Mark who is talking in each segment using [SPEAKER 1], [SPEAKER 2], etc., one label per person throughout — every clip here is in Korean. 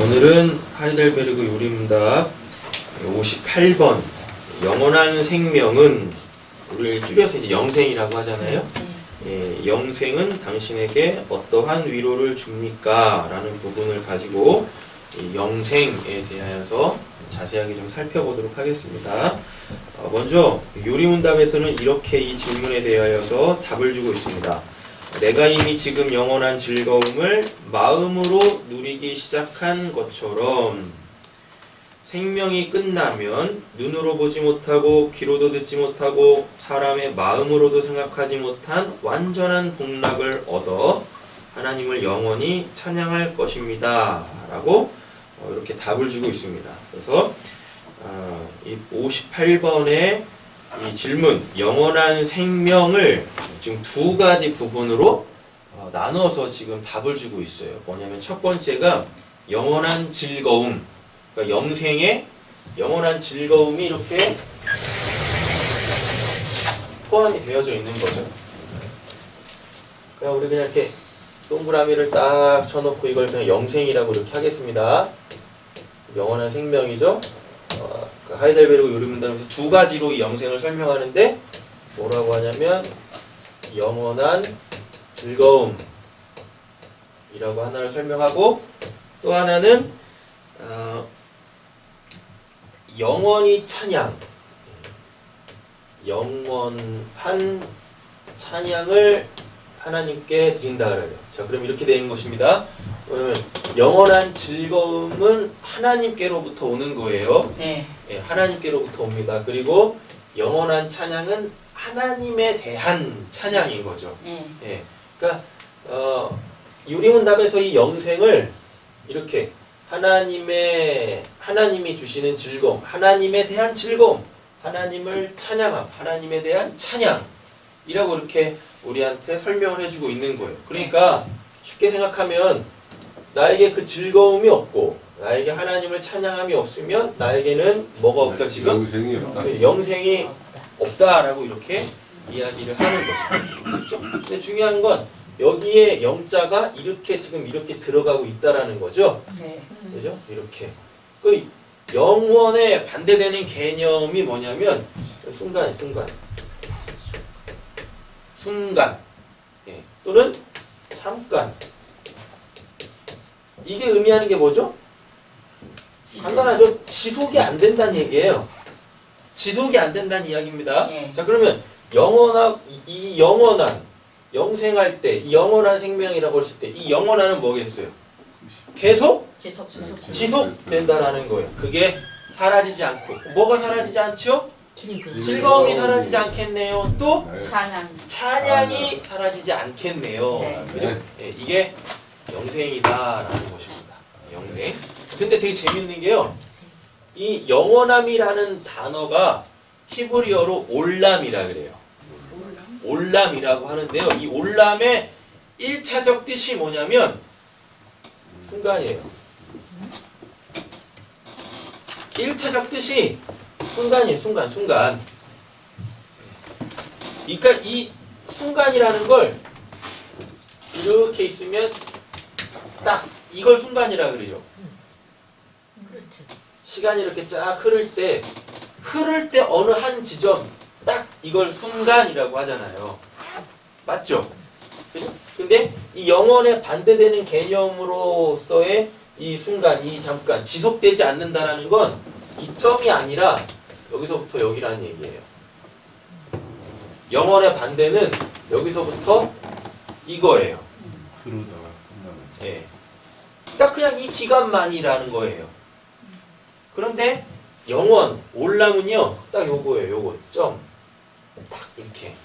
[SPEAKER 1] 오늘은 하이델베르그 요리문답 58번 영원한 생명은 우리를 줄여서 이제 영생이라고 하잖아요. 예, 영생은 당신에게 어떠한 위로를 줍니까? 라는 부분을 가지고 이 영생에 대하여서 자세하게 좀 살펴보도록 하겠습니다. 먼저 요리문답에서는 이렇게 이 질문에 대하여서 답을 주고 있습니다. 내가 이미 지금 영원한 즐거움을 마음으로 누리기 시작한 것처럼 생명이 끝나면 눈으로 보지 못하고 귀로도 듣지 못하고 사람의 마음으로도 생각하지 못한 완전한 복락을 얻어 하나님을 영원히 찬양할 것입니다. 라고 이렇게 답을 주고 있습니다. 그래서 이 58번의 이 질문, 영원한 생명을 지금 두 가지 부분으로 나눠서 지금 답을 주고 있어요. 뭐냐면 첫 번째가 영원한 즐거움, 그러니까 영생의 영원한 즐거움이 이렇게 포함이 되어져 있는 거죠. 그냥 우리 그냥 이렇게 동그라미를 딱 쳐놓고 이걸 그냥 영생이라고 이렇게 하겠습니다. 영원한 생명이죠. 하이델베르그 요리문답에서 두 가지로 이 영생을 설명하는데 뭐라고 하냐면 영원한 즐거움이라고 하나를 설명하고 또 하나는 영원히 찬양, 영원한 찬양을 하나님께 드린다 그래요. 자, 그럼 이렇게 되는 것입니다. 그러면 영원한 즐거움은 하나님께로부터 오는 거예요. 네. 예, 하나님께로부터 옵니다. 그리고 영원한 찬양은 하나님에 대한 찬양인 거죠. 네. 예, 그러니까 요리문답에서 이 영생을 이렇게 하나님이 주시는 즐거움, 하나님에 대한 즐거움, 하나님을 찬양함, 하나님에 대한 찬양이라고 이렇게 우리한테 설명을 해주고 있는 거예요. 그러니까 쉽게 생각하면 나에게 그 즐거움이 없고 나에게 하나님을 찬양함이 없으면 나에게는 뭐가 없다 지금?
[SPEAKER 2] 영생이 없다.
[SPEAKER 1] 영생이 없다라고 이렇게 이야기를 하는 것이죠. 그렇죠? 근데 중요한 건 여기에 영자가 이렇게 지금 이렇게 들어가고 있다라는 거죠. 네. 그죠? 이렇게. 그 영원에 반대되는 개념이 뭐냐면 순간. 예. 또는 잠깐. 이게 의미하는 게 뭐죠? 간단하죠. 지속이 안 된다는 얘기예요. 지속이 안 된다는 이야기입니다. 네. 자, 그러면 이 영원한 영생할 때, 이 영원한 생명이라고 했을 때, 이 영원한은 뭐겠어요? 계속 지속된다라는 거예요. 그게 사라지지 않고. 뭐가 사라지지 않죠? 즐거움이 사라지지 않겠네요. 또 찬양이 사라지지 않겠네요.
[SPEAKER 2] 네.
[SPEAKER 1] 그죠? 네, 이게 영생이다라는 것입니다. 영생. 근데 되게 재밌는 게요. 이 영원함이라는 단어가 히브리어로 올람이라 그래요. 올람이라고 하는데요. 이 올람의 1차적 뜻이 뭐냐면 순간이에요. 1차적 뜻이 순간이에요. 순간. 그러니까 이 순간이라는 걸 이렇게 있으면 딱 이걸 순간이라 그러죠. 시간이 이렇게 쫙 흐를 때 어느 한 지점 딱 이걸 순간이라고 하잖아요. 맞죠? 그죠? 근데 이 영원에 반대되는 개념으로서의 이 순간, 이 잠깐 지속되지 않는다라는 건 이점이 아니라 여기서부터 여기라는 얘기예요. 영원의 반대는 여기서부터 이거예요.
[SPEAKER 2] 그러다가 끝나는.
[SPEAKER 1] 예. 딱 그냥 이 기간만이라는 거예요. 그런데 영원, 올람은요, 딱 요거예요. 요거 점. 딱 이렇게.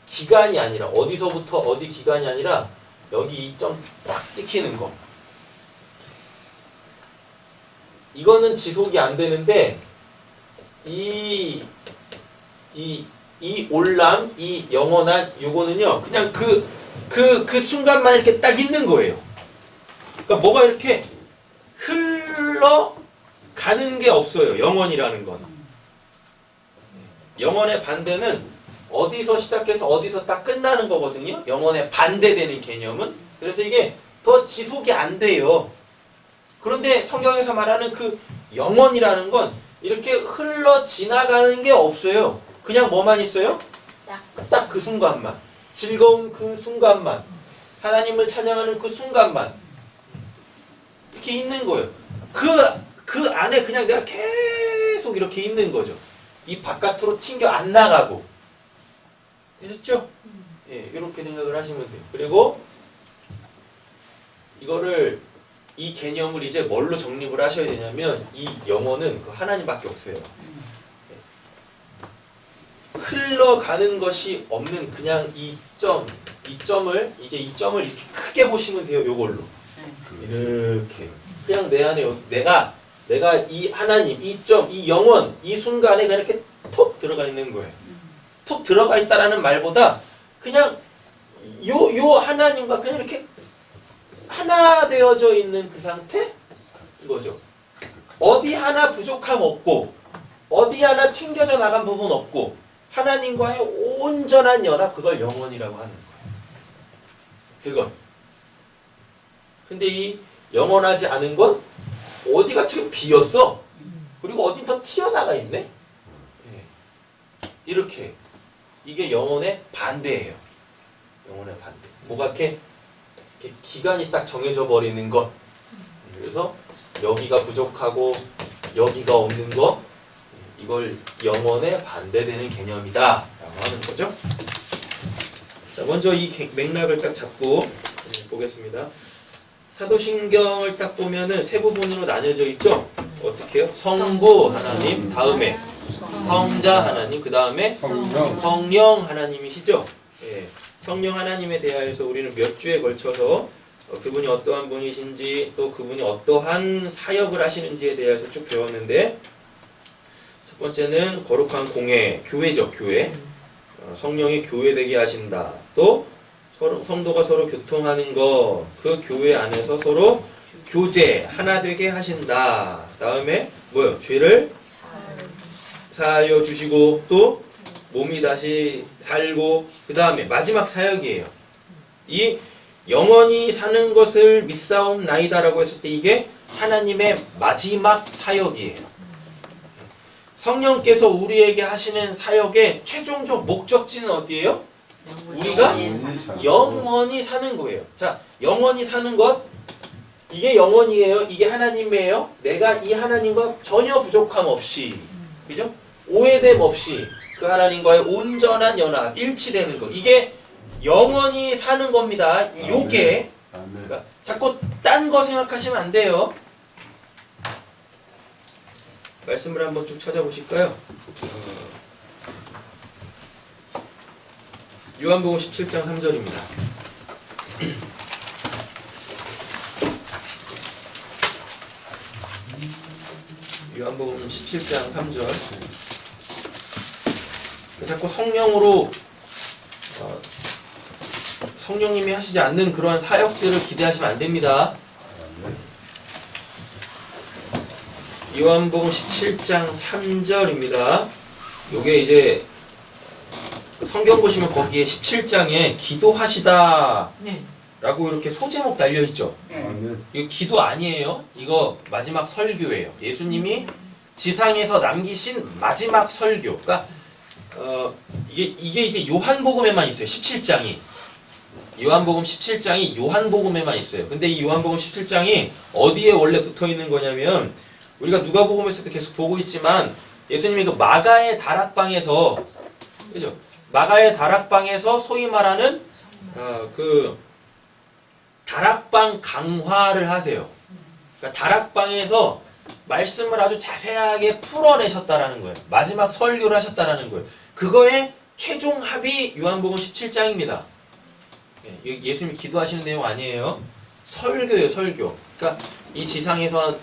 [SPEAKER 1] 기간이 아니라 어디서부터 어디 기간이 아니라 여기 이 점 딱 찍히는 거. 이거는 지속이 안 되는데 이 올람, 이 영원한 요거는요, 그냥 그 순간만 이렇게 딱 있는 거예요. 그러니까 뭐가 이렇게 흘러가는 게 없어요. 영원이라는 건. 영원의 반대는 어디서 시작해서 어디서 딱 끝나는 거거든요. 영원의 반대되는 개념은. 그래서 이게 더 지속이 안 돼요. 그런데 성경에서 말하는 그 영원이라는 건 이렇게 흘러 지나가는 게 없어요. 그냥 뭐만 있어요? 딱 그 순간만. 즐거운 그 순간만. 하나님을 찬양하는 그 순간만. 이렇게 있는 거예요. 그 안에 그냥 내가 계속 이렇게 있는 거죠. 이 바깥으로 튕겨 안 나가고. 되셨죠? 예, 이렇게 생각을 하시면 돼요. 그리고 이 개념을 이제 뭘로 정립을 하셔야 되냐면 이 영혼은 그 하나님밖에 없어요. 흘러가는 것이 없는 그냥 이 점을 이렇게 크게 보시면 돼요. 요걸로. 이렇게. 그냥 내 안에 내가 이 하나님, 이 점, 이 영혼, 이 순간에 그냥 이렇게 톡 들어가 있는 거예요. 톡 들어가 있다라는 말보다 그냥 요 하나님과 그냥 이렇게 하나 되어져 있는 그 상태? 이거죠. 어디 하나 부족함 없고 어디 하나 튕겨져 나간 부분 없고 하나님과의 온전한 연합, 그걸 영원이라고 하는 거예요. 그건. 근데 이 영원하지 않은 건 어디가 지금 비었어. 그리고 어딘 더 튀어나가 있네. 네. 이렇게. 이게 영혼의 반대예요. 영혼의 반대. 뭐가 이렇게 기간이 딱 정해져 버리는 것. 그래서 여기가 부족하고 여기가 없는 것, 이걸 영혼에 반대되는 개념이다 라고 하는 거죠. 자, 먼저 이 맥락을 딱 잡고 보겠습니다. 사도신경을 딱 보면은 세 부분으로 나뉘어져 있죠. 어떻게 해요? 성부 하나님, 다음에 성자 하나님, 그 다음에 성령 하나님이시죠. 예. 성령 하나님에 대하여서 우리는 몇 주에 걸쳐서 그분이 어떠한 분이신지 또 그분이 어떠한 사역을 하시는지에 대해서 쭉 배웠는데, 첫 번째는 거룩한 공회, 교회죠. 교회. 성령이 교회되게 하신다. 또 성도가 서로 교통하는 것, 그 교회 안에서 서로 교제, 하나 되게 하신다. 다음에 뭐요? 죄를 사하여 주시고 또 몸이 다시 살고, 그 다음에 마지막 사역이에요. 이 영원히 사는 것을 믿사옵나이다라고 했을 때 이게 하나님의 마지막 사역이에요. 성령께서 우리에게 하시는 사역의 최종적 목적지는 어디예요? 우리가 영원히 사는 거예요. 자, 영원히 사는 것, 이게 영원이에요? 이게 하나님이에요? 내가 이 하나님과 전혀 부족함 없이, 그죠? 오해됨 없이 그 하나님과의 온전한 연합, 일치되는 것, 이게 영원히 사는 겁니다. 요게 그러니까 자꾸 딴 거 생각하시면 안 돼요. 말씀을 한번 쭉 찾아보실까요? 요한복음 17장 3절입니다. 요한복음 17장 3절. 자꾸 성령으로 성령님이 하시지 않는 그러한 사역들을 기대하시면 안 됩니다. 요한복음 17장 3절입니다. 요게 이제 성경 보시면 거기에 17장에 기도하시다 라고 이렇게 소제목 달려있죠. 이거 기도 아니에요. 이거 마지막 설교예요. 예수님이 지상에서 남기신 마지막 설교. 그러니까 이게 이제 요한복음에만 있어요. 17장이. 요한복음 17장이 요한복음에만 있어요. 근데 이 요한복음 17장이 어디에 원래 붙어 있는 거냐면, 우리가 누가복음에서도 계속 보고 있지만 예수님이 그 마가의 다락방에서, 그죠? 마가의 다락방에서 소위 말하는 그 다락방 강화를 하세요. 그러니까 다락방에서 말씀을 아주 자세하게 풀어내셨다라는 거예요. 마지막 설교를 하셨다라는 거예요. 그거의 최종 합이 요한복음 17장입니다. 예수님이 기도하시는 내용 아니에요. 설교예요, 설교. 그러니까 이 지상에서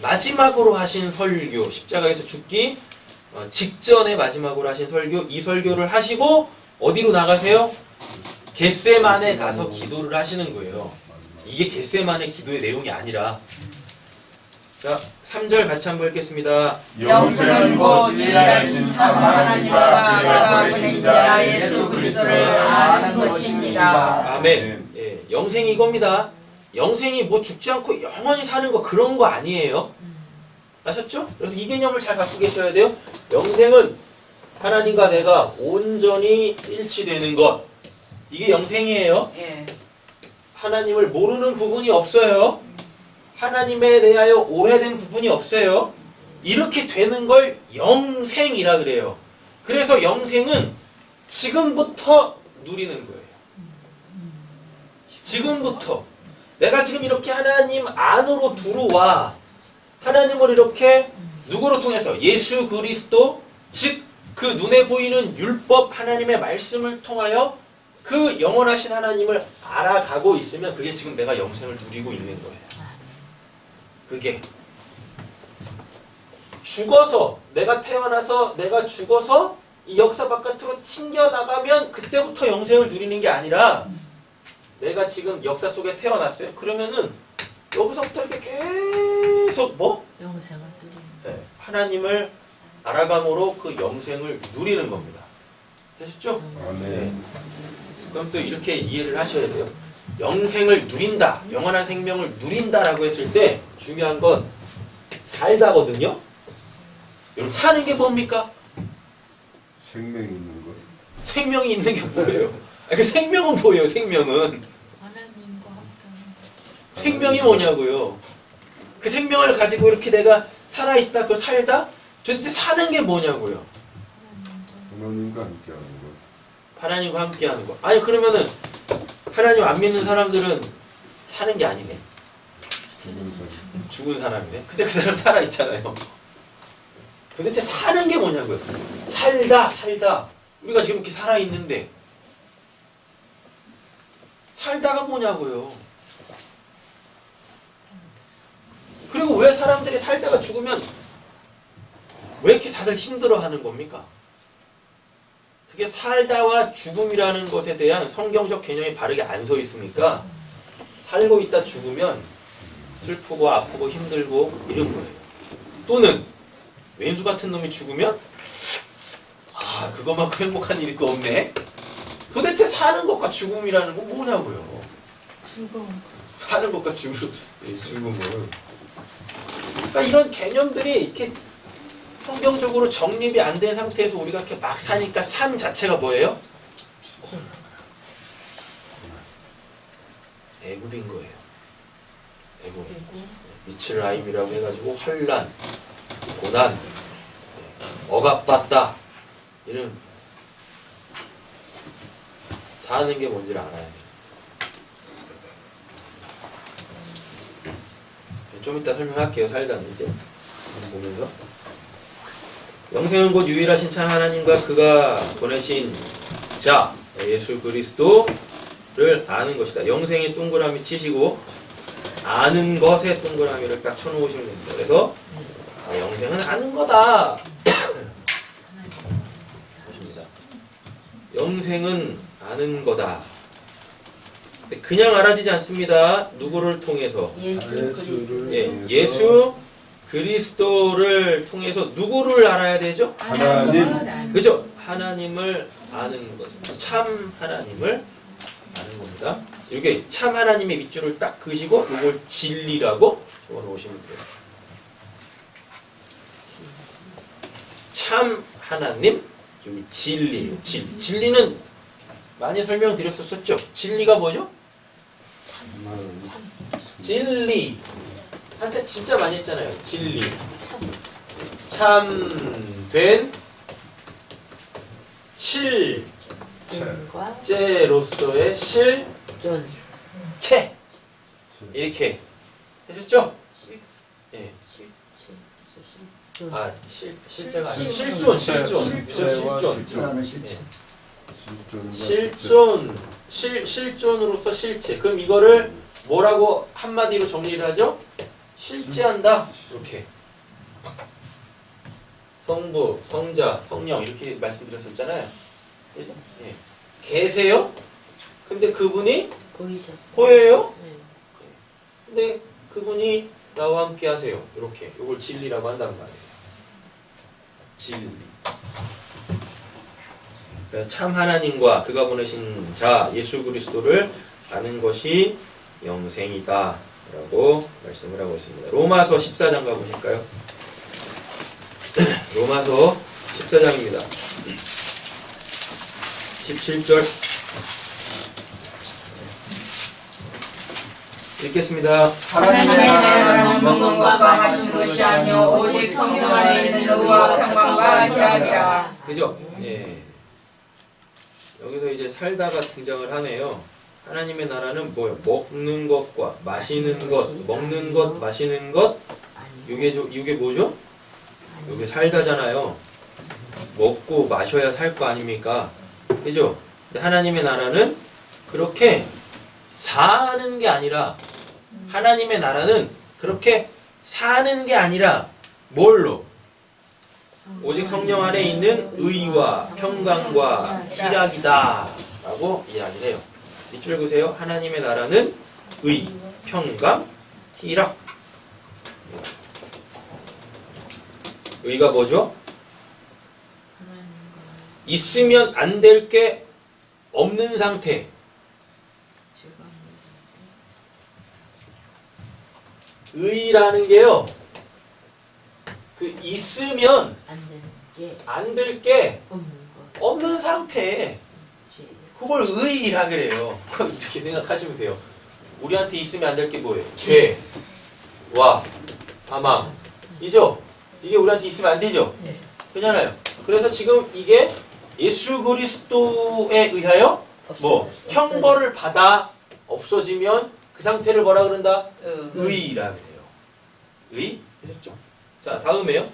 [SPEAKER 1] 마지막으로 하신 설교, 십자가에서 죽기 직전에 마지막으로 하신 설교, 이 설교를 하시고 어디로 나가세요? 겟세만에 가서 기도를 하시는 거예요. 이게 겟세만의 기도의 내용이 아니라. 자, 3절 같이 한번 읽겠습니다.
[SPEAKER 3] 영생은 곧 유일하신 참 하나님과 그가 보내신 자 예수 그리스도를 아는 것입니다.
[SPEAKER 1] 아멘. 예, 영생이 이겁니다. 영생이 뭐 죽지 않고 영원히 사는 거 그런 거 아니에요. 아셨죠? 그래서 이 개념을 잘 갖고 계셔야 돼요. 영생은 하나님과 내가 온전히 일치되는 것. 이게 영생이에요.
[SPEAKER 3] 예.
[SPEAKER 1] 하나님을 모르는 부분이 없어요. 하나님에 대하여 오해된 부분이 없어요. 이렇게 되는 걸 영생이라 그래요. 그래서 영생은 지금부터 누리는 거예요. 지금부터. 내가 지금 이렇게 하나님 안으로 들어와 하나님을 이렇게 누구로 통해서? 예수 그리스도, 즉 그 눈에 보이는 율법 하나님의 말씀을 통하여 그 영원하신 하나님을 알아가고 있으면 그게 지금 내가 영생을 누리고 있는 거예요. 그게 죽어서 내가 태어나서 내가 죽어서 이 역사 바깥으로 튕겨나가면 그때부터 영생을 누리는 게 아니라 내가 지금 역사 속에 태어났어요. 그러면은 여기서부터 이렇게 계속 뭐?
[SPEAKER 4] 영생을 누리는
[SPEAKER 1] 네, 하나님을 알아감으로 그 영생을 누리는 겁니다. 되셨죠?
[SPEAKER 2] 아멘.
[SPEAKER 1] 그럼 또 이렇게 이해를 하셔야 돼요. 영생을 누린다, 영원한 생명을 누린다라고 했을 때 중요한 건 살다거든요. 여러분 사는 게 뭡니까?
[SPEAKER 2] 생명이 있는 거.
[SPEAKER 1] 생명이 있는 게 뭐예요? 그 생명은 뭐예요? 생명은
[SPEAKER 4] 하나님과 함께하는 것.
[SPEAKER 1] 생명이 뭐냐고요? 그 생명을 가지고 이렇게 내가 살아있다, 그 살다? 도대체 사는 게 뭐냐고요?
[SPEAKER 2] 하나님과 함께하는 거.
[SPEAKER 1] 하나님과 함께하는 거. 아니 그러면은 하나님 안 믿는 사람들은 사는 게 아니네.
[SPEAKER 2] 죽은 사람.
[SPEAKER 1] 죽은 사람이네. 근데 그 사람 살아 있잖아요. 도대체 사는 게 뭐냐고요? 살다. 우리가 지금 이렇게 살아 있는데 살다가 뭐냐고요? 그리고 왜 사람들이 살다가 죽으면 왜 이렇게 다들 힘들어하는 겁니까? 그게 살다와 죽음이라는 것에 대한 성경적 개념이 바르게 안 서 있으니까 살고 있다 죽으면 슬프고 아프고 힘들고 이런 거예요. 또는 왼수 같은 놈이 죽으면 아 그것만큼 행복한 일이 또 없네. 도대체 사는 것과 죽음이라는 건 뭐냐고요?
[SPEAKER 4] 즐거운
[SPEAKER 1] 사는 것과 죽음은 그러니까 이런 개념들이 이렇게 성경적으로 정립이 안 된 상태에서 우리가 이렇게 막 사니까 삶 자체가 뭐예요? 애굽인 거예요. 애굽. 미츠라임이라고 해가지고 환란, 고난, 억압받다 이런 사는 게 뭔지를 알아야 돼요. 좀 이따 설명할게요. 살다는 이제 보면서 영생은 곧 유일하신 참 하나님과 그가 보내신 자 예수 그리스도를 아는 것이다. 영생이 동그라미 치시고 아는 것에 동그라미를 딱 쳐놓으시면 됩니다. 그래서 영생은 아는 거다. 보십니다. 영생은 아는 거다. 근데 그냥 알아지지 않습니다. 누구를 통해서?
[SPEAKER 4] 예수 그리스도.
[SPEAKER 1] 예수 그리스도를 통해서 누구를 알아야 되죠?
[SPEAKER 2] 하나님.
[SPEAKER 1] 그죠? 하나님을 아는 거죠. 참 하나님을 아는 겁니다. 이렇게 참 하나님의 밑줄을 딱 그시고 이걸 진리라고 적어 놓으시면 돼요. 참 하나님, 여기 진리. 진리는 많이 설명드렸었죠? 진리가 뭐죠? 진리. 한테 진짜 많이 했잖아요. 진리. 참된
[SPEAKER 4] 과
[SPEAKER 1] 실제로서의 실체.
[SPEAKER 4] 존.
[SPEAKER 1] 이렇게 하셨죠? 예.
[SPEAKER 4] 존.
[SPEAKER 1] 아, 실제가 아니고 실존. 실존으로서 실체. 그럼 이거를 뭐라고 한마디로 정리를 하죠? 실제한다. 이렇게. 성부, 성자, 성령 이렇게 말씀드렸었잖아요. 그죠? 예. 계세요? 근데 그분이
[SPEAKER 4] 보이셨어요?
[SPEAKER 1] 보여요?
[SPEAKER 4] 네.
[SPEAKER 1] 근데 그분이 나와 함께 하세요. 이렇게. 이걸 진리라고 한단 말이에요. 진리. 그러니까 참 하나님과 그가 보내신 자 예수 그리스도를 아는 것이 영생이다 라고 말씀을 하고 있습니다. 로마서 14장 가보실까요? 로마서 14장입니다. 17절 읽겠습니다.
[SPEAKER 3] 하나님의 나라는 먹는 것과 마시는 것이 아니요 오직 성령 안에 있는 의와 평강과 희락이라.
[SPEAKER 1] 그죠? 예. 여기서 이제 살다가 등장을 하네요. 하나님의 나라는 뭐요? 먹는 것과 마시는 것, 먹는 것, 마시는 것. 이게 뭐죠? 이게 살다잖아요. 먹고 마셔야 살 거 아닙니까? 그죠? 근데 하나님의 나라는 그렇게 사는 게 아니라, 하나님의 나라는 그렇게 사는 게 아니라 뭘로? 오직 성령 안에 있는 의와 평강과 희락이다 라고 이야기를 해요. 밑줄 보세요. 하나님의 나라는 의, 평강, 희락. 의가 뭐죠? 있으면 안 될 게 없는 상태. 의라는 게요, 그 있으면 안 될 게 없는 상태. 그걸 의라 그래요. 이렇게 생각하시면 돼요. 우리한테 있으면 안 될 게 뭐예요? 죄와 사망. 이죠? 이게 우리한테 있으면 안 되죠? 그렇잖아요. 그래서 지금 이게 예수 그리스도에 의하여 뭐 형벌을 받아 없어지면 그 상태를 뭐라 그런다? 의라 그래요. 의? 되셨죠? 자, 다음에요.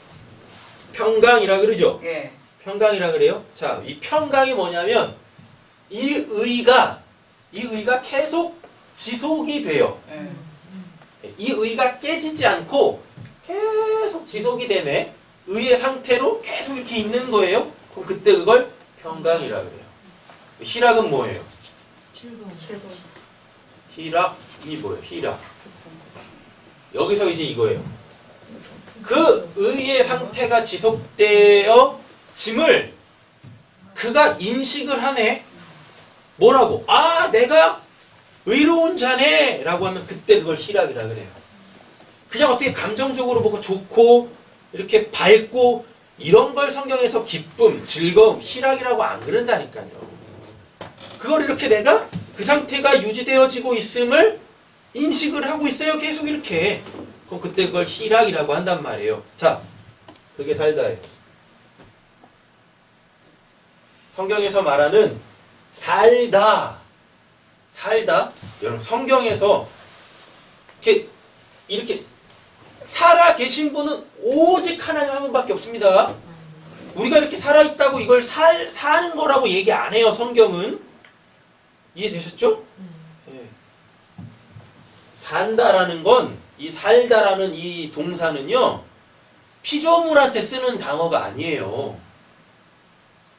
[SPEAKER 1] 평강이라 그러죠?
[SPEAKER 3] 예.
[SPEAKER 1] 평강이라 그래요. 자, 이 평강이 뭐냐면 이 의가 계속 지속이 돼요. 이 의가 깨지지 않고 계속 지속이 되네. 의의 상태로 계속 이렇게 있는 거예요. 그럼 그때 그걸 평강이라 그래요. 희락은 뭐예요? 희락이 뭐예요? 희락. 여기서 이제 이거예요. 그 의의 상태가 지속되어 짐을 그가 인식을 하네. 뭐라고? 아, 내가 의로운 자네 라고 하면 그때 그걸 희락이라 그래요. 그냥 어떻게 감정적으로 보고 좋고 이렇게 밝고 이런 걸 성경에서 기쁨, 즐거움, 희락이라고 안 그런다니까요. 그걸 이렇게 내가 그 상태가 유지되어지고 있음을 인식을 하고 있어요. 계속 이렇게. 그럼 그때 그걸 희락이라고 한단 말이에요. 자, 그렇게 살다예요. 성경에서 말하는 살다. 여러분 성경에서 이렇게 살아 계신 분은 오직 하나님 한 분밖에 없습니다. 우리가 이렇게 살아있다고 이걸 사는 거라고 얘기 안 해요. 성경은. 이해되셨죠? 네. 산다라는 건, 이 살다라는 이 동사는요, 피조물한테 쓰는 단어가 아니에요.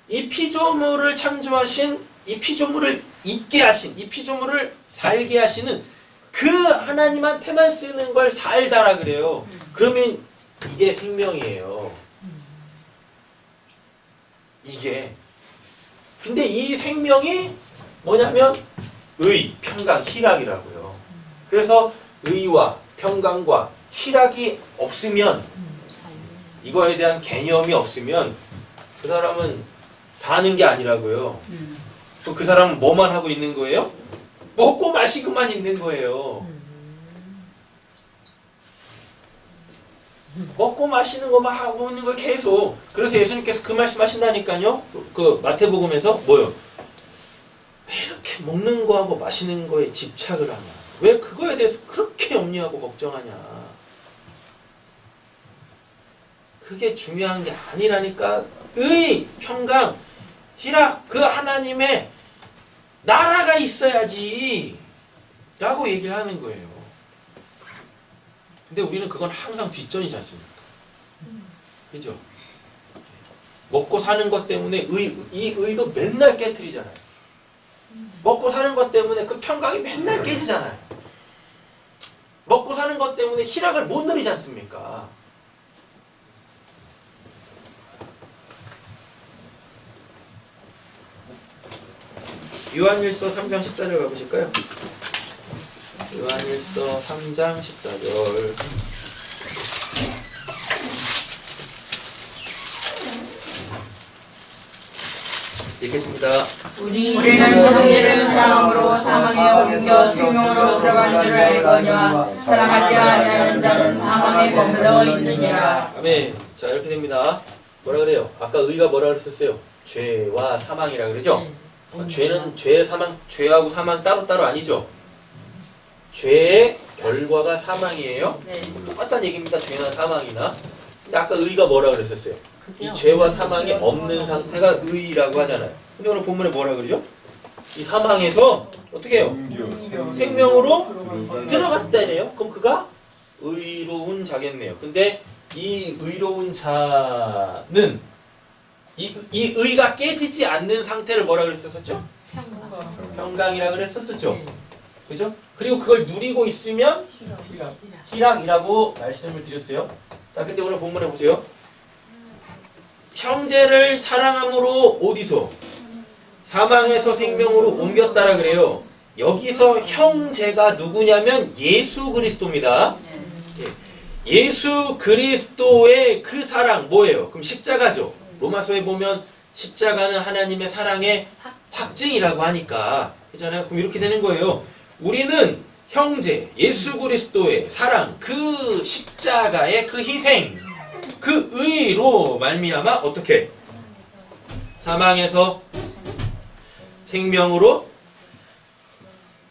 [SPEAKER 1] 이 피조물을 창조하신, 이 피조물을 있게 하신, 이 피조물을 살게 하시는 그 하나님한테만 쓰는 걸 살다라 그래요. 그러면 이게 생명이에요. 이게. 근데 이 생명이 뭐냐면 의, 평강, 희락이라고요. 그래서 의와 평강과 희락이 없으면, 이거에 대한 개념이 없으면 그 사람은 사는 게 아니라고요. 또 그 사람은 뭐만 하고 있는 거예요? 먹고 마시고만 있는 거예요. 먹고 마시는 거만 하고 있는 거 계속. 그래서 예수님께서 그 말씀 하신다니까요. 그 마태복음에서 뭐요? 왜 이렇게 먹는 거하고 마시는 거에 집착을 하냐? 왜 그거에 대해서 그렇게 염려하고 걱정하냐? 그게 중요한 게 아니라니까. 의, 평강, 희락, 그 하나님의 나라가 있어야지 라고 얘기를 하는 거예요. 근데 우리는 그건 항상 뒷전이지 않습니까? 그죠? 먹고 사는 것 때문에 이 의도 맨날 깨트리잖아요. 먹고 사는 것 때문에 그 평강이 맨날 깨지잖아요. 먹고 사는 것 때문에 희락을 못 누리지 않습니까? 요한일서 3장 10절을 가보실까요? 요한일서 3장 14절. 읽겠습니다.
[SPEAKER 3] 우리는 형제를 사랑으로 사망에 옮겨 생명으로 들어가는 줄 알거니와 사랑하지 아니하는 자는 사망에 머물러 있느니라.
[SPEAKER 1] 아멘. 자, 이렇게 됩니다. 뭐라 그래요? 아까 의가 뭐라 그랬었어요? 죄와 사망이라 그러죠? 죄는 죄하고 사망 따로따로 아니죠? 죄의 결과가 사망이에요? 똑같다는 얘기입니다. 죄나 사망이나. 근데 아까 의가 뭐라 그랬었어요? 이 죄와 사망이 없는 상태가 의라고 하잖아요. 근데 오늘 본문에 뭐라 그러죠? 이 사망에서 어떻게 해요? 생명으로 들어갔다네요. 그럼 그가 의로운 자겠네요. 근데 이 의로운 자는 이 의가 깨지지 않는 상태를 뭐라 그랬었죠? 평강이라 그랬었죠. 그죠? 그리고 그걸 누리고 있으면 희락이라고 말씀을 드렸어요. 자, 근데 오늘 본문에 보세요. 형제를 사랑함으로 어디서? 사망에서 생명으로 옮겼다라 그래요. 여기서 형제가 누구냐면 예수 그리스도입니다. 예수 그리스도의 그 사랑 뭐예요? 그럼 십자가죠. 로마서에 보면 십자가는 하나님의 사랑의 확증이라고 하니까 그잖아요. 그럼 이렇게 되는 거예요. 우리는 형제 예수 그리스도의 사랑, 그 십자가의 그 희생, 그 의로 말미암아 어떻게? 사망에서 생명으로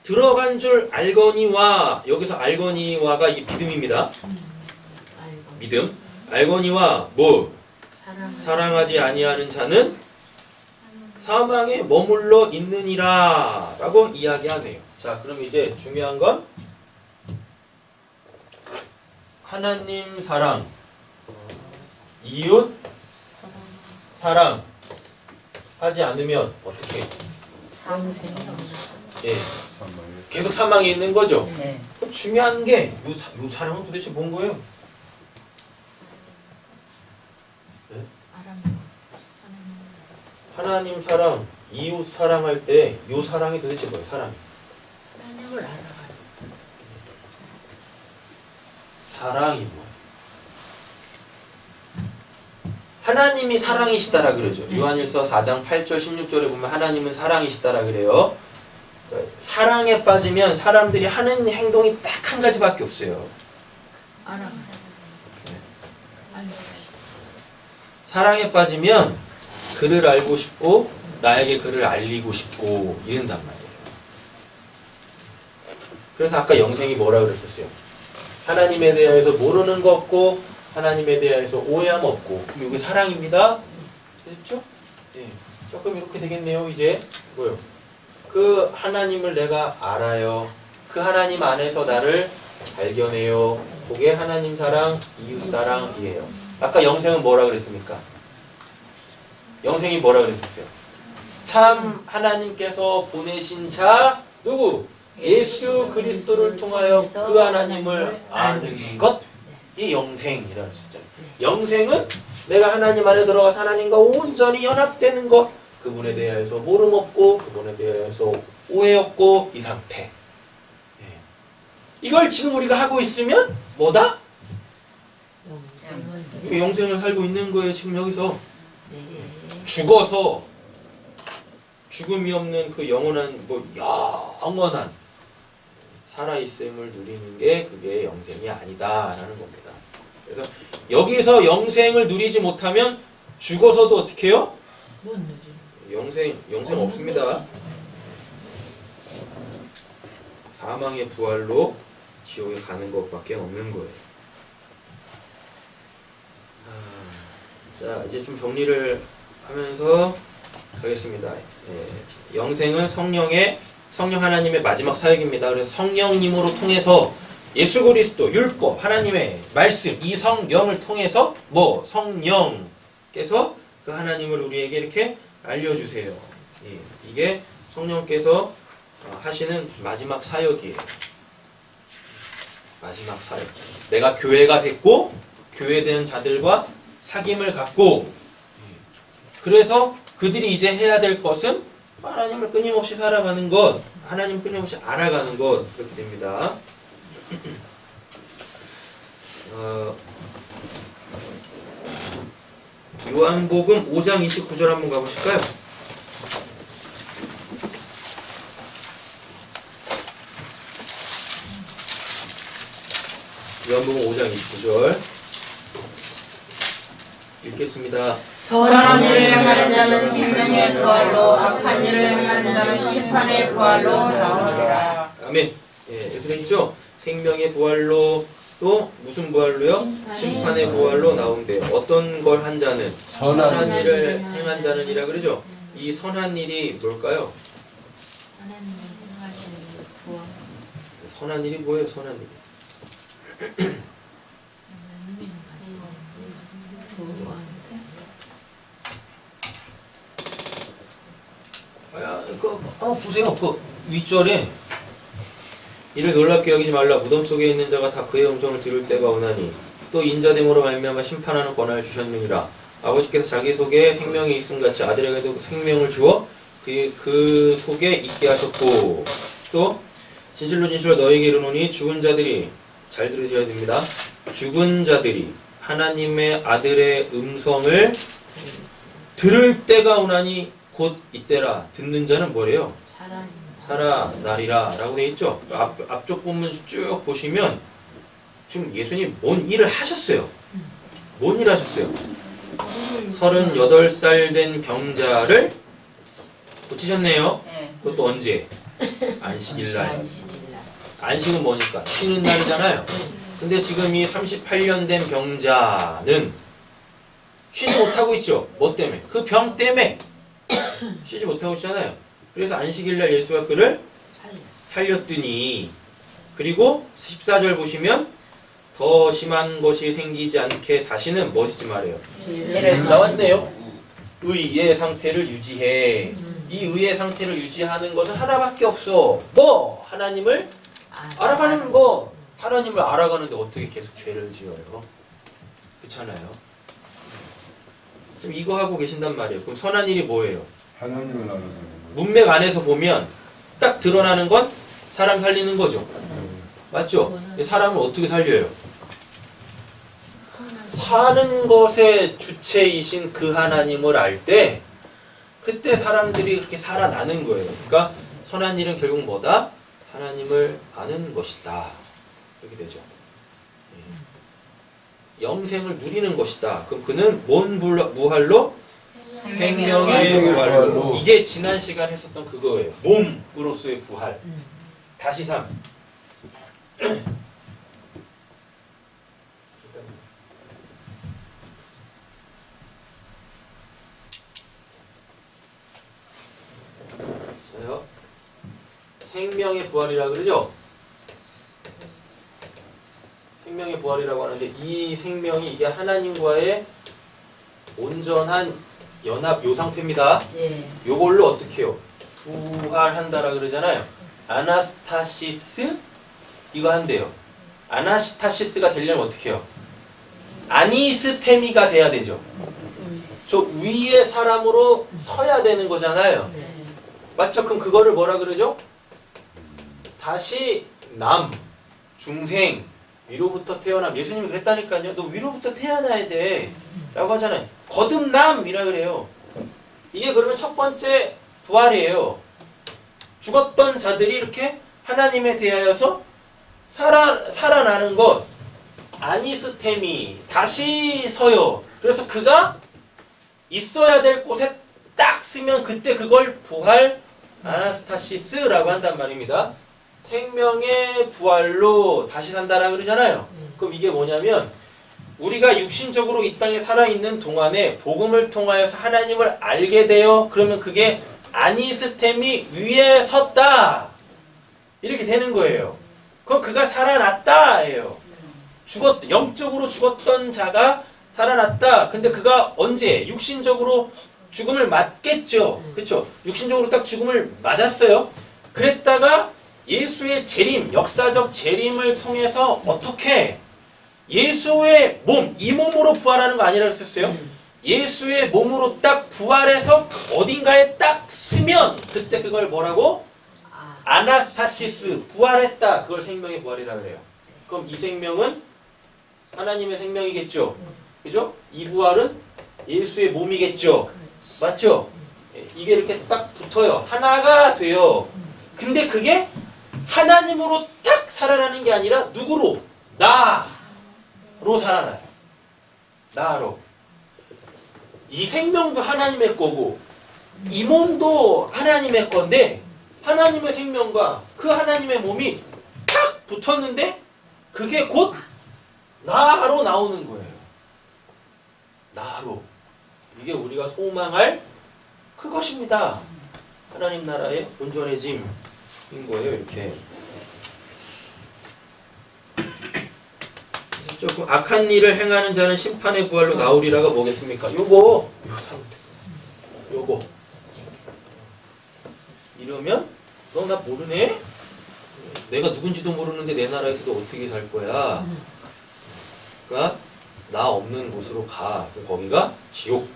[SPEAKER 1] 들어간 줄 알거니와, 여기서 알거니와가 이 믿음입니다. 믿음. 알거니와 뭐? 사랑하지 아니하는 자는 사망에 머물러 있느니라 라고 이야기하네요. 자, 그럼 이제 중요한 건 하나님 사랑, 이웃 사랑 하지 않으면 어떻게? 예, 계속 사망에 있는 거죠. 중요한 게 요 사랑은 도대체 뭔 거예요? 네? 하나님 사랑, 이웃 사랑할 때 요 사랑이 도대체 뭐예요? 사랑.
[SPEAKER 4] 하나님을 알아가는.
[SPEAKER 1] 사랑이 뭐예요? 하나님이 사랑이시다라 그러죠. 요한일서 4장 8절 16절에 보면 하나님은 사랑이시다라 그래요. 사랑에 빠지면 사람들이 하는 행동이 딱 한 가지밖에 없어요.
[SPEAKER 4] 알아가는.
[SPEAKER 1] 사랑에 빠지면 그를 알고 싶고 나에게 그를 알리고 싶고 이런단 말이에요. 그래서 아까 영생이 뭐라 그랬었어요? 하나님에 대해서 모르는 거 없고 하나님에 대해서 오해함 없고. 그럼 이게 사랑입니다. 됐죠? 예. 조금 이렇게 되겠네요. 이제 뭐요? 그 하나님을 내가 알아요. 그 하나님 안에서 나를 발견해요. 그게 하나님 사랑, 이웃 사랑이에요. 아까 영생은 뭐라 그랬습니까? 영생이 뭐라 그랬었어요? 참 하나님께서 보내신 자 누구? 예수 그리스도를 통하여 그 하나님을 아는 것. 이 영생이라는 거죠. 영생은 내가 하나님 안에 들어가서 하나님과 온전히 연합되는 것. 그분에 대해서 모름 없고 그분에 대해서 오해 없고 이 상태. 이걸 지금 우리가 하고 있으면 뭐다? 영생을 살고 있는 거예요. 지금 여기서 죽어서 죽음이 없는 그 영원한 영원한 살아있음을 누리는 게 그게 영생이 아니다라는 겁니다. 그래서 여기서 영생을 누리지 못하면 죽어서도 어떻게 해요? 영생 없습니다. 사망의 부활로 지옥에 가는 것밖에 없는 거예요. 자, 이제 좀 정리를 하면서 가겠습니다. 영생은 성령 하나님의 마지막 사역입니다. 그래서 성령님으로 통해서 예수 그리스도, 율법, 하나님의 말씀, 이 성령을 통해서 성령께서 그 하나님을 우리에게 이렇게 알려주세요. 이게 성령께서 하시는 마지막 사역이에요. 마지막 사역. 내가 교회가 됐고 교회된 자들과 사귐을 갖고 그래서 그들이 이제 해야 될 것은 하나님을 끊임없이 살아가는 것. 하나님 끊임없이 알아가는 것 그렇게 됩니다. 요한복음 5장 29절 한번 가보실까요? 요한복음 5장 29절 읽겠습니다.
[SPEAKER 3] 선한 일을 행하는 자는 생명의 부활로 악한 일을 행하는 자는 심판의 부활로 나오리라.
[SPEAKER 1] 아멘. 예, 이렇게 돼 있죠? 생명의 부활로 또 무슨 부활로요? 심판의 부활로 나온대요. 어떤 걸 한 자는? 선한 일을 행한 자는이라 그러죠? 이 선한 일이 뭘까요?
[SPEAKER 4] 하나님이 행하시는 구원.
[SPEAKER 1] 선한 일이 뭐예요? 선한 일이.
[SPEAKER 4] 하나님이 행하시는 구원.
[SPEAKER 1] 보세요. 그 윗절에 이를 놀랍게 여기지 말라. 무덤 속에 있는 자가 다 그의 음성을 들을 때가 오나니 또 인자됨으로 말미암아 심판하는 권한을 주셨느니라. 아버지께서 자기 속에 생명이 있음 같이 아들에게도 생명을 주어 그 속에 있게 하셨고 또 진실로 진실로 너희에게 이르노니 죽은 자들이 잘 들으셔야 됩니다. 죽은 자들이 하나님의 아들의 음성을 들을 때가 오나니 곧 이때라. 듣는 자는 뭐래요? 살아나리라 라고 되어 있죠. 앞쪽 본문 쭉 보시면 지금 예수님 뭔 일을 하셨어요. 뭔 일을 하셨어요? 38살 된 병자를 고치셨네요. 그것도 언제? 안식일날. 안식은 뭐니까? 쉬는 날이잖아요. 근데 지금 이 38년 된 병자는 쉬지 못하고 있죠. 뭐 때문에? 그 병 때문에 쉬지 못하고 있잖아요. 그래서 안식일날 예수가 그를 살렸더니 그리고 14절 보시면 더 심한 것이 생기지 않게 다시는 뭐지 말해요. 나왔네요. 의의 상태를 유지해. 이 의의 상태를 유지하는 것은 하나밖에 없어. 뭐? 하나님을 알아가는 거. 하나님을 알아가는데 어떻게 계속 죄를 지어요? 그렇잖아요. 지금 이거 하고 계신단 말이에요. 그럼 선한 일이 뭐예요?
[SPEAKER 2] 하나님을 알아가는 거.
[SPEAKER 1] 문맥 안에서 보면 딱 드러나는 건 사람 살리는 거죠. 맞죠? 사람을 어떻게 살려요? 사는 것의 주체이신 그 하나님을 알 때 그때 사람들이 그렇게 살아나는 거예요. 그러니까 선한 일은 결국 뭐다? 하나님을 아는 것이다. 이렇게 되죠. 영생을 누리는 것이다. 그럼 그는 뭔 부활로? 생명의 부활로. 이게 지난 시간 했었던 그거예요. 몸으로서의 부활. 다시 삶. 생명의 부활이라 그러죠? 생명의 부활이라고 하는데 이 생명이 이게 하나님과의 온전한 연합 요 상태입니다. 요걸로 어떻게 해요? 부활한다라 그러잖아요. 아나스타시스 이거 한대요. 아나스타시스가 되려면 어떻게 해요? 아니스테미가 돼야 되죠. 저 위의 사람으로 서야 되는 거잖아요. 맞죠? 그럼 그거를 뭐라 그러죠? 다시 남, 중생, 위로부터 태어남. 예수님이 그랬다니까요. 너 위로부터 태어나야 돼 라고 하잖아요. 거듭남이라 그래요. 이게 그러면 첫 번째 부활이에요. 죽었던 자들이 이렇게 하나님에 대하여서 살아나는 것. 아니스테미, 다시 서요. 그래서 그가 있어야 될 곳에 딱 쓰면 그때 그걸 부활 아나스타시스라고 한단 말입니다. 생명의 부활로 다시 산다라 그러잖아요. 그럼 이게 뭐냐면 우리가 육신적으로 이 땅에 살아있는 동안에 복음을 통하여서 하나님을 알게 되어 그러면 그게 아니스템이 위에 섰다 이렇게 되는 거예요. 그럼 그가 살아났다예요. 영적으로 죽었던 자가 살아났다. 근데 그가 언제? 육신적으로 죽음을 맞겠죠. 그렇죠? 육신적으로 딱 죽음을 맞았어요. 그랬다가 예수의 재림, 역사적 재림을 통해서 어떻게 예수의 몸, 이 몸으로 부활하는 거 아니라 그랬었어요. 예수의 몸으로 딱 부활해서 어딘가에 딱 쓰면 그때 그걸 뭐라고? 아나스타시스 부활했다. 그걸 생명의 부활이라 그래요. 그럼 이 생명은 하나님의 생명이겠죠. 그죠? 이 부활은 예수의 몸이겠죠. 맞죠? 이게 이렇게 딱 붙어요. 하나가 돼요. 근데 그게 하나님으로 딱 살아나는 게 아니라 누구로? 나로 살아나요. 나로. 이 생명도 하나님의 거고 이 몸도 하나님의 건데 하나님의 생명과 그 하나님의 몸이 탁 붙었는데 그게 곧 나로 나오는 거예요. 나로. 이게 우리가 소망할 그것입니다. 하나님 나라의 온전해짐인 거예요. 이렇게. 조금 악한 일을 행하는 자는 심판의 부활로 나오리라가 뭐겠습니까? 요 상태. 요거. 이러면 너 나 모르네? 내가 누군지도 모르는데 내 나라에서도 어떻게 살 거야? 그러니까 나 없는 곳으로 가. 거기가 지옥.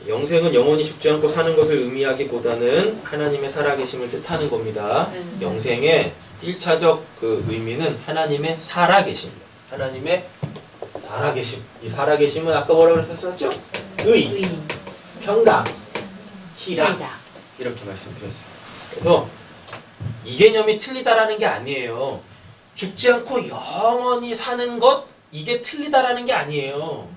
[SPEAKER 1] 영생은 영원히 죽지 않고 사는 것을 의미하기보다는 하나님의 살아계심을 뜻하는 겁니다. 영생의 1차적 그 의미는 하나님의 살아계심. 하나님의 살아계심. 이 살아계심은 아까 뭐라고 그랬었죠? 의, 평강, 희락. 이렇게 말씀드렸어요. 그래서 이 개념이 틀리다라는 게 아니에요. 죽지 않고 영원히 사는 것, 이게 틀리다라는 게 아니에요.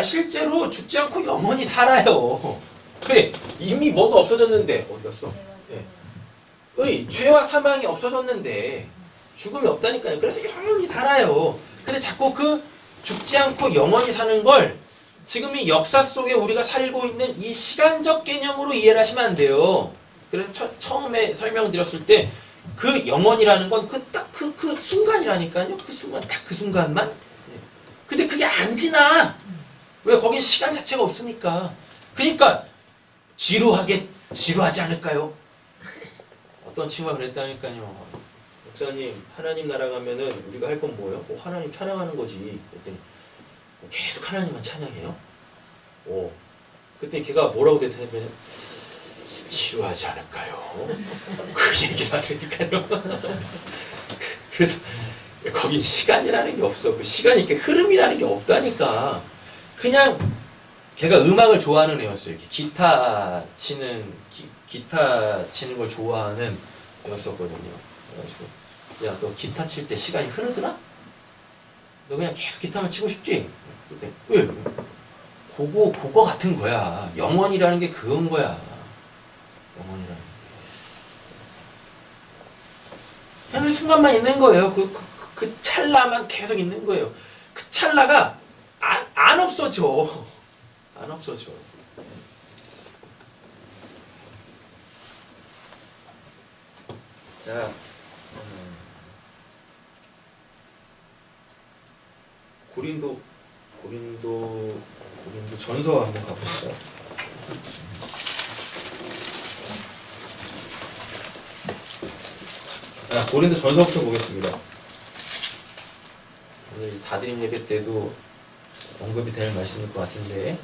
[SPEAKER 1] 실제로 죽지 않고 영원히 살아요. 그래, 이미 뭐가 없어졌는데, 어디 갔어? 죄와 사망이 없어졌는데, 죽음이 없다니까요. 그래서 영원히 살아요. 근데 자꾸 그 죽지 않고 영원히 사는 걸 지금 이 역사 속에 우리가 살고 있는 이 시간적 개념으로 이해를 하시면 안 돼요. 그래서 처음에 설명드렸을 때 그 영원이라는 건 그 순간이라니까요. 그 순간, 딱 그 순간만. 근데 그게 안 지나. 왜? 거긴 시간 자체가 없으니까. 그러니까 지루하지 않을까요? 어떤 친구가 그랬다니까요. 목사님, 하나님 나라 가면은 우리가 할 건 뭐예요? 하나님 찬양하는 거지. 그랬더니 계속 하나님만 찬양해요? 그때 걔가 뭐라고 대답하냐면 지루하지 않을까요? 그 얘기를 하더니까요. 그래서 거긴 시간이라는 게 없어. 그 시간이 이렇게 흐름이라는 게 없다니까. 그냥 걔가 음악을 좋아하는 애였어요. 이렇게 기타 치는 걸 좋아하는 애였었거든요. 그래가지고 야, 너 기타 칠 때 시간이 흐르더라? 너 그냥 계속 기타만 치고 싶지? 그때 왜? 그거 같은 거야. 영원이라는 게 그건 거야. 영원이라는 게. 그냥 그 순간만 있는 거예요. 그 찰나만 계속 있는 거예요. 그 찰나가 안 없어져. 안 없어져. 자, 고린도 전서 한번 가봅시다. 고린도 전서부터 보겠습니다. 오늘 다드림 예배 때도 언급이 될 말씀일 것 같은데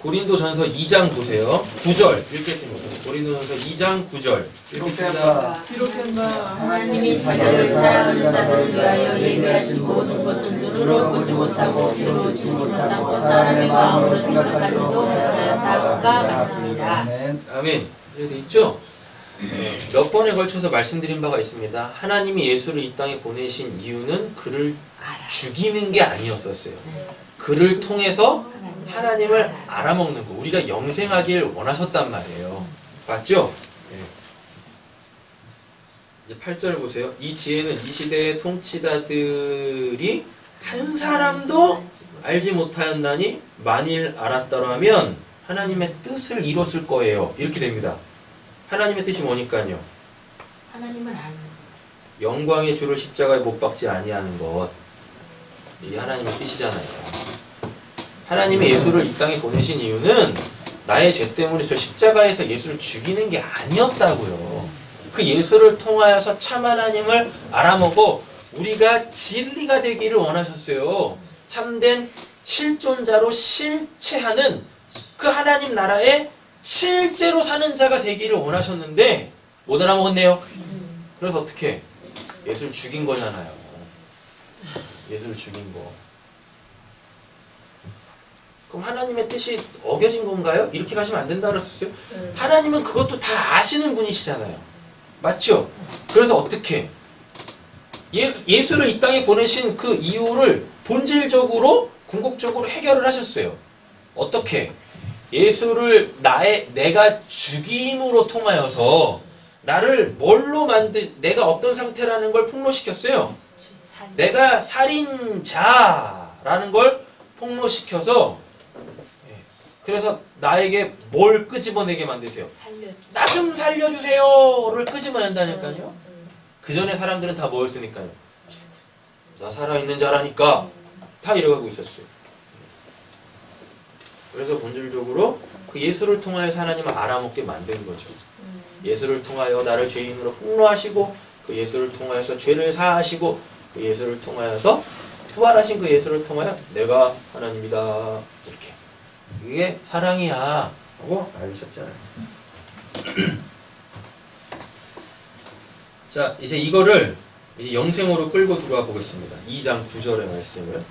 [SPEAKER 1] 고린도 전서 2장 보세요. 9절 읽겠습니다. 고린도 전서 2장 9절 읽겠습니다.
[SPEAKER 3] 하나님이 자녀를 사랑하는 자들을 위하여 예비하신 모든 것은 눈으로 보지 못하고 귀로 듣지 못하고 사람의 마음으로 생각하지도 못하였다. 다가 같으니라.
[SPEAKER 1] 아멘. 이렇게 돼 있죠? 몇 번에 걸쳐서 말씀드린 바가 있습니다. 하나님이 예수를 이 땅에 보내신 이유는 그를 죽이는 게 아니었었어요. 그를 통해서 하나님을 알아먹는 거. 우리가 영생하길 원하셨단 말이에요. 맞죠? 이제 8절 보세요. 이 지혜는 이 시대의 통치자들이 한 사람도 알지 못하였나니 만일 알았더라면 하나님의 뜻을 이뤘을 거예요. 이렇게 됩니다. 하나님의 뜻이 뭐니까요?
[SPEAKER 4] 하나님을 아는
[SPEAKER 1] 영광의 주를 십자가에 못 박지 아니하는 것. 이 하나님의 뜻이잖아요. 하나님이 예수를 이 땅에 보내신 이유는 나의 죄 때문에 저 십자가에서 예수를 죽이는 게 아니었다고요. 그 예수를 통하여서 참 하나님을 알아먹고 우리가 진리가 되기를 원하셨어요. 참된 실존자로 실체하는 그 하나님 나라에 실제로 사는 자가 되기를 원하셨는데 못 알아먹었네요. 그래서 어떻게? 예수를 죽인 거잖아요. 예수를 죽인 거. 그럼 하나님의 뜻이 어겨진 건가요? 이렇게 가시면 안 된다 그랬었어요. 하나님은 그것도 다 아시는 분이시잖아요. 맞죠? 그래서 어떻게? 예수를 이 땅에 보내신 그 이유를 본질적으로 궁극적으로 해결을 하셨어요. 어떻게? 예수를 내가 죽임으로 통하여서 나를 뭘로 내가 어떤 상태라는 걸 폭로시켰어요. 내가 살인자라는 걸 폭로시켜서 그래서 나에게 뭘 끄집어내게 만드세요. 나 좀 살려주세요를 끄집어낸다니까요. 그 전에 사람들은 다 뭐였으니까요. 나 살아있는 자라니까 다 이러고 있었어요. 그래서 본질적으로 그 예수를 통하여서 하나님을 알아먹게 만든 거죠. 예수를 통하여 나를 죄인으로 폭로하시고 그 예수를 통하여서 죄를 사하시고 그 예수를 통하여서 부활하신 그 예수를 통하여 내가 하나님이다 이렇게 이게 사랑이야 하고 알으셨잖아요. 자 이제 이거를 이제 영생으로 끌고 들어와 보겠습니다. 2장 9절의 말씀을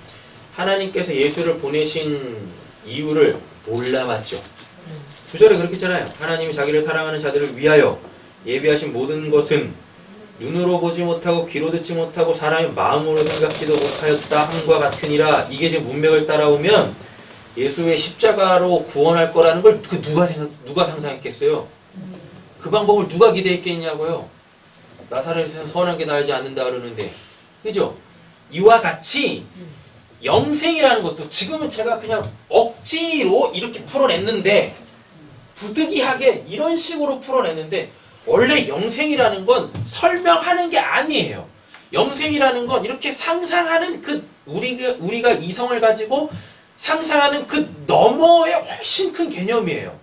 [SPEAKER 1] 하나님께서 예수를 보내신 이유를 몰라봤죠. 9절에 그렇게 했잖아요. 하나님이 자기를 사랑하는 자들을 위하여 예비하신 모든 것은 눈으로 보지 못하고 귀로 듣지 못하고 사람의 마음으로 생각지도 못하였다 함과 같으니라. 이게 지금 문맥을 따라오면 예수의 십자가로 구원할 거라는 걸 그 누가 상상했겠어요? 그 방법을 누가 기대했겠냐고요? 나사렛에서 선한 게 나오지 않는다 그러는데 그죠? 이와 같이 영생이라는 것도 지금은 제가 그냥 억지로 이렇게 풀어냈는데 부득이하게 이런 식으로 풀어냈는데 원래 영생이라는 건 설명하는 게 아니에요. 영생이라는 건 이렇게 상상하는 그 우리가 이성을 가지고 상상하는 그 너머의 훨씬 큰 개념이에요.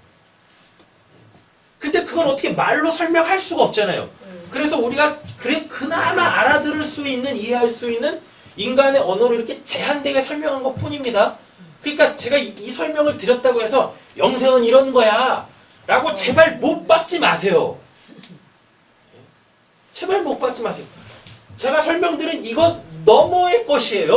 [SPEAKER 1] 근데 그건 어떻게 말로 설명할 수가 없잖아요. 그래서 우리가 그나마 알아들을 수 있는 이해할 수 있는 인간의 언어로 이렇게 제한되게 설명한 것 뿐입니다. 그러니까 제가 이 설명을 드렸다고 해서 영생은 이런 거야 라고 제발 못 박지 마세요. 제발 못 박지 마세요. 제가 설명드린 이것 너머의 것이에요.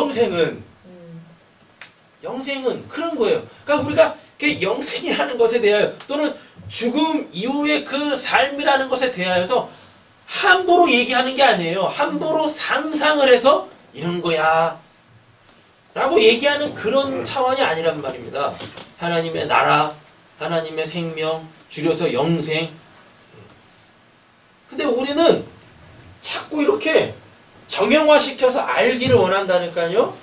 [SPEAKER 1] 영생은 그런 거예요. 그러니까 우리가 영생이라는 것에 대하여 또는 죽음 이후의 그 삶이라는 것에 대하여서 함부로 얘기하는 게 아니에요. 함부로 상상을 해서 이런 거야 라고 얘기하는 그런 차원이 아니란 말입니다. 하나님의 나라, 하나님의 생명, 줄여서 영생. 근데 우리는 자꾸 이렇게 정형화시켜서 알기를 원한다니까요.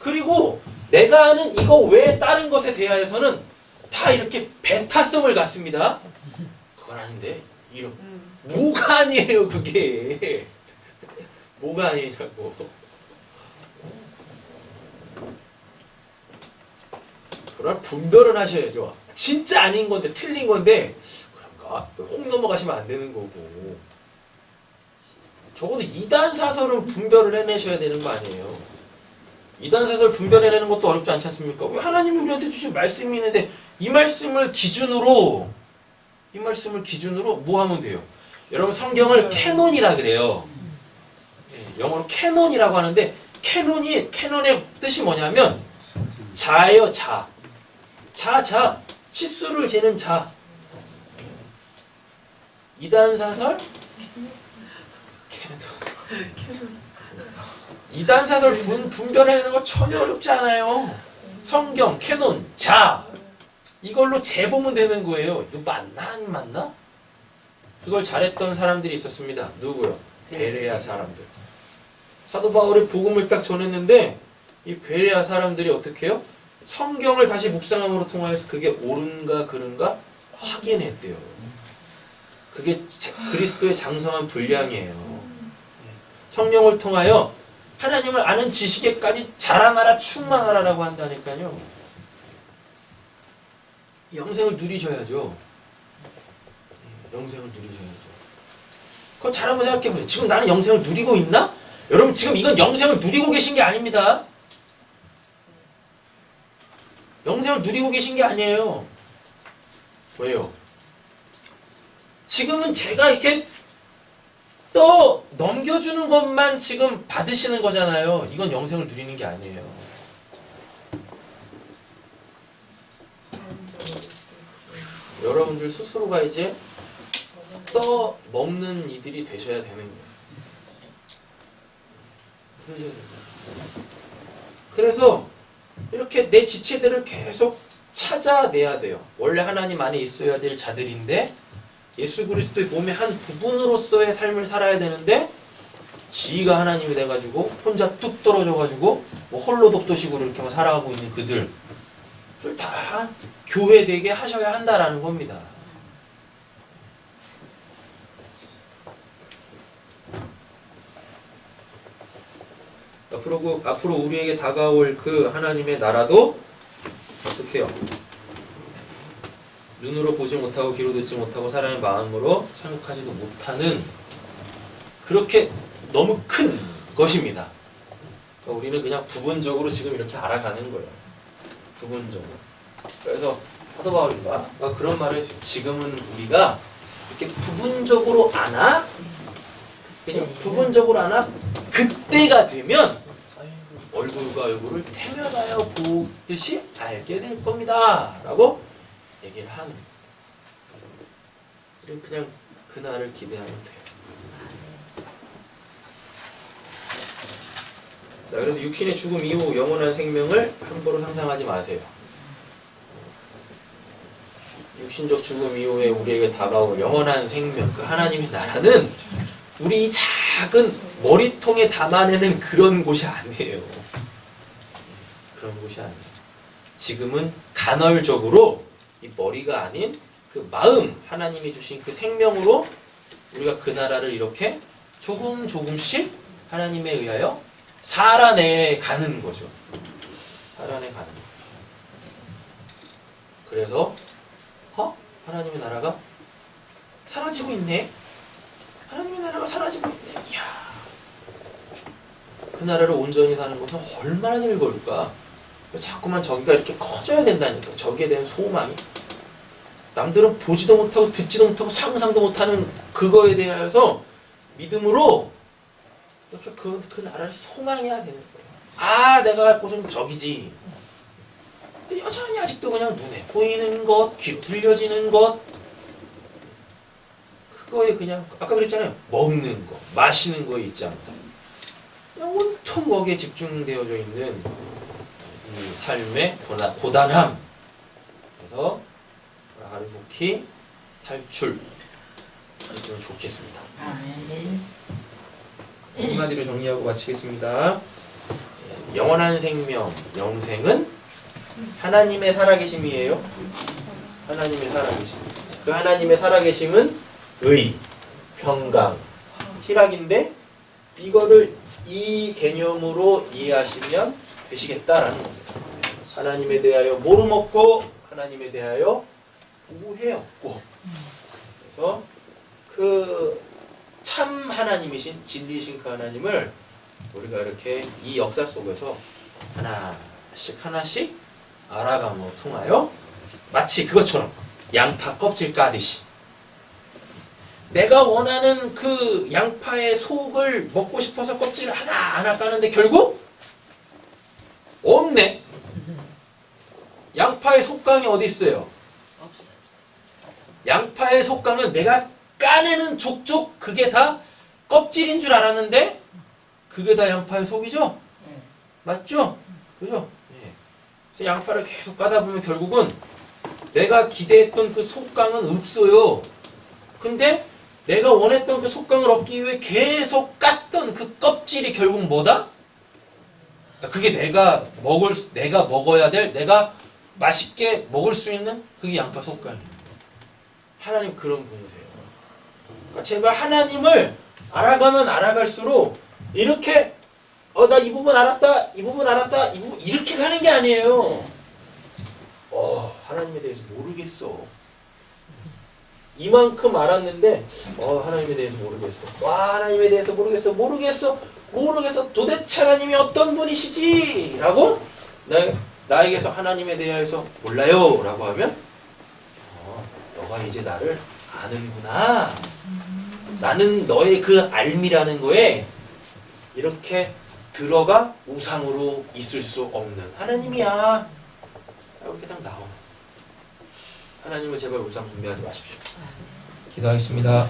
[SPEAKER 1] 그리고 내가 아는 이거 외에 다른 것에 대하여서는 다 이렇게 배타성을 갖습니다. 그건 아닌데 뭐가 아니에요 그게. 뭐가 아니냐고. 그러나 분별은 하셔야죠. 진짜 아닌 건데 틀린 건데 그런가? 혹 넘어가시면 안 되는 거고. 적어도 이단사설은 분별을 해내셔야 되는 거 아니에요. 이단사설 분별해내는 것도 어렵지 않지 않습니까? 왜 하나님이 우리한테 주신 말씀이 있는데 이 말씀을 기준으로 뭐 하면 돼요? 여러분 성경을 캐논이라 그래요. 영어로 캐논이라고 하는데 캐논의 뜻이 뭐냐면 자예요. 자. 치수를 재는 자. 이단사설? 이단사설 분별해내는 거 전혀 어렵지 않아요. 성경, 캐논, 자. 이걸로 재보면 되는 거예요. 이거 맞나 안 맞나? 그걸 잘했던 사람들이 있었습니다. 누구요? 베레아 사람들. 사도 바울이 복음을 딱 전했는데 이 베레아 사람들이 어떻게 해요? 성경을 다시 묵상함으로 통하여서 그게 옳은가 그른가 확인했대요. 그게 그리스도의 장성한 분량이에요. 성령을 통하여 하나님을 아는 지식에까지 자라나라 충만하라라고 한다니까요. 영생을 누리셔야죠. 영생을 누리셔야죠. 그거 잘 한번 생각해 보세요. 지금 나는 영생을 누리고 있나? 여러분 지금 이건 영생을 누리고 계신 게 아닙니다. 영생을 누리고 계신 게 아니에요. 왜요? 지금은 제가 이렇게 또 넘겨주는 것만 지금 받으시는 거잖아요. 이건 영생을 누리는 게 아니에요. 여러분들 스스로가 이제 떠 먹는 이들이 되셔야 되는 거예요. 그래서 이렇게 내 지체들을 계속 찾아내야 돼요. 원래 하나님 안에 있어야 될 자들인데 예수 그리스도의 몸의 한 부분으로서의 삶을 살아야 되는데 지가 하나님이 돼가지고 혼자 뚝 떨어져가지고 뭐 홀로 독도식으로 이렇게 살아가고 있는 그들을 다 교회되게 하셔야 한다라는 겁니다. 앞으로 우리에게 다가올 그 하나님의 나라도 어떻게 해요? 눈으로 보지 못하고 귀로 듣지 못하고 사람의 마음으로 생각하지도 못하는 그렇게 너무 큰 것입니다. 그러니까 우리는 그냥 부분적으로 지금 이렇게 알아가는 거예요. 부분적으로. 그래서 사도 바울이가 그런 말을 했어요. 지금은 우리가 이렇게 부분적으로 아나? 그죠? 부분적으로 아나? 그때가 되면 얼굴과 얼굴을 태면하여 보듯이 알게 될 겁니다. 라고 얘기를 하는 거예요. 그냥 그날을 기대하면 돼요. 자, 그래서 육신의 죽음 이후 영원한 생명을 함부로 상상하지 마세요. 육신적 죽음 이후에 우리에게 다가올 영원한 생명, 그 하나님의 나라는 우리 이 작은 머리통에 담아내는 그런 곳이 아니에요. 그런 곳이 아니에요. 지금은 간헐적으로 이 머리가 아닌 그 마음, 하나님이 주신 그 생명으로 우리가 그 나라를 이렇게 조금씩 하나님에 의하여 살아내 가는 거죠. 살아내 가는 거죠. 그래서 하나님의 나라가 사라지고 있네. 하나님의 나라가 사라지고 있네. 이야, 그 나라를 온전히 사는 것은 얼마나 즐거울까. 자꾸만 저기가 이렇게 커져야 된다니까. 저기에 대한 소망이. 남들은 보지도 못하고 듣지도 못하고 상상도 못하는 그거에 대해서 믿음으로 이렇게 그 나라를 소망해야 되는 거예요. 내가 갈 곳은 저기지. 근데 여전히 아직도 그냥 눈에 보이는 것, 귀로 들려지는 것, 그거에 그냥 아까 그랬잖아요. 먹는 거, 마시는 거에 있지 않다. 그냥 온통 거기에 집중되어져 있는 이 삶의 고단함. 그래서 하루속히 탈출했으면 좋겠습니다. 한마디로 정리하고 마치겠습니다. 영원한 생명, 영생은 하나님의 살아계심이에요. 하나님의 살아계심. 그 하나님의 살아계심은 의, 평강, 희락인데 이거를 이 개념으로 이해하시면 되시겠다라는 겁니다. 하나님에 대하여 모름 없고 하나님에 대하여 오해 없고. 그래서 그 참 하나님이신 진리신 그 하나님을 우리가 이렇게 이 역사 속에서 하나씩 알아감으로 통하여 마치 그것처럼 양파 껍질 까듯이 내가 원하는 그 양파의 속을 먹고 싶어서 껍질을 하나 까는데 결국 없네. 양파의 속강이 어디 있어요?
[SPEAKER 3] 없어.
[SPEAKER 1] 양파의 속강은 내가 까내는 족족 그게 다 껍질인 줄 알았는데 그게 다 양파의 속이죠? 맞죠? 그죠? 그래서 양파를 계속 까다 보면 결국은 내가 기대했던 그 속강은 없어요. 근데 내가 원했던 그 속강을 얻기 위해 계속 깠던 그 껍질이 결국 뭐다? 그게 내가 먹어야 될, 내가 맛있게 먹을 수 있는 그게 양파 속강이에요. 하나님 그런 분이세요. 그러니까 제발 하나님을 알아가면 알아갈수록 이렇게 나 이 부분 알았다, 이 부분 이렇게 가는 게 아니에요. 하나님에 대해서 모르겠어. 이만큼 알았는데 하나님에 대해서 모르겠어. 하나님에 대해서 모르겠어. 도대체 하나님이 어떤 분이시지? 라고 나에게서 하나님에 대해서 몰라요 라고 하면 너가 이제 나를 아는구나. 나는 너의 그 알미라는 거에 이렇게 들어가 우상으로 있을 수 없는 하나님이야. 이렇게 딱 나오는. 하나님을 제발 우상 숭배하지 마십시오. 기도하겠습니다.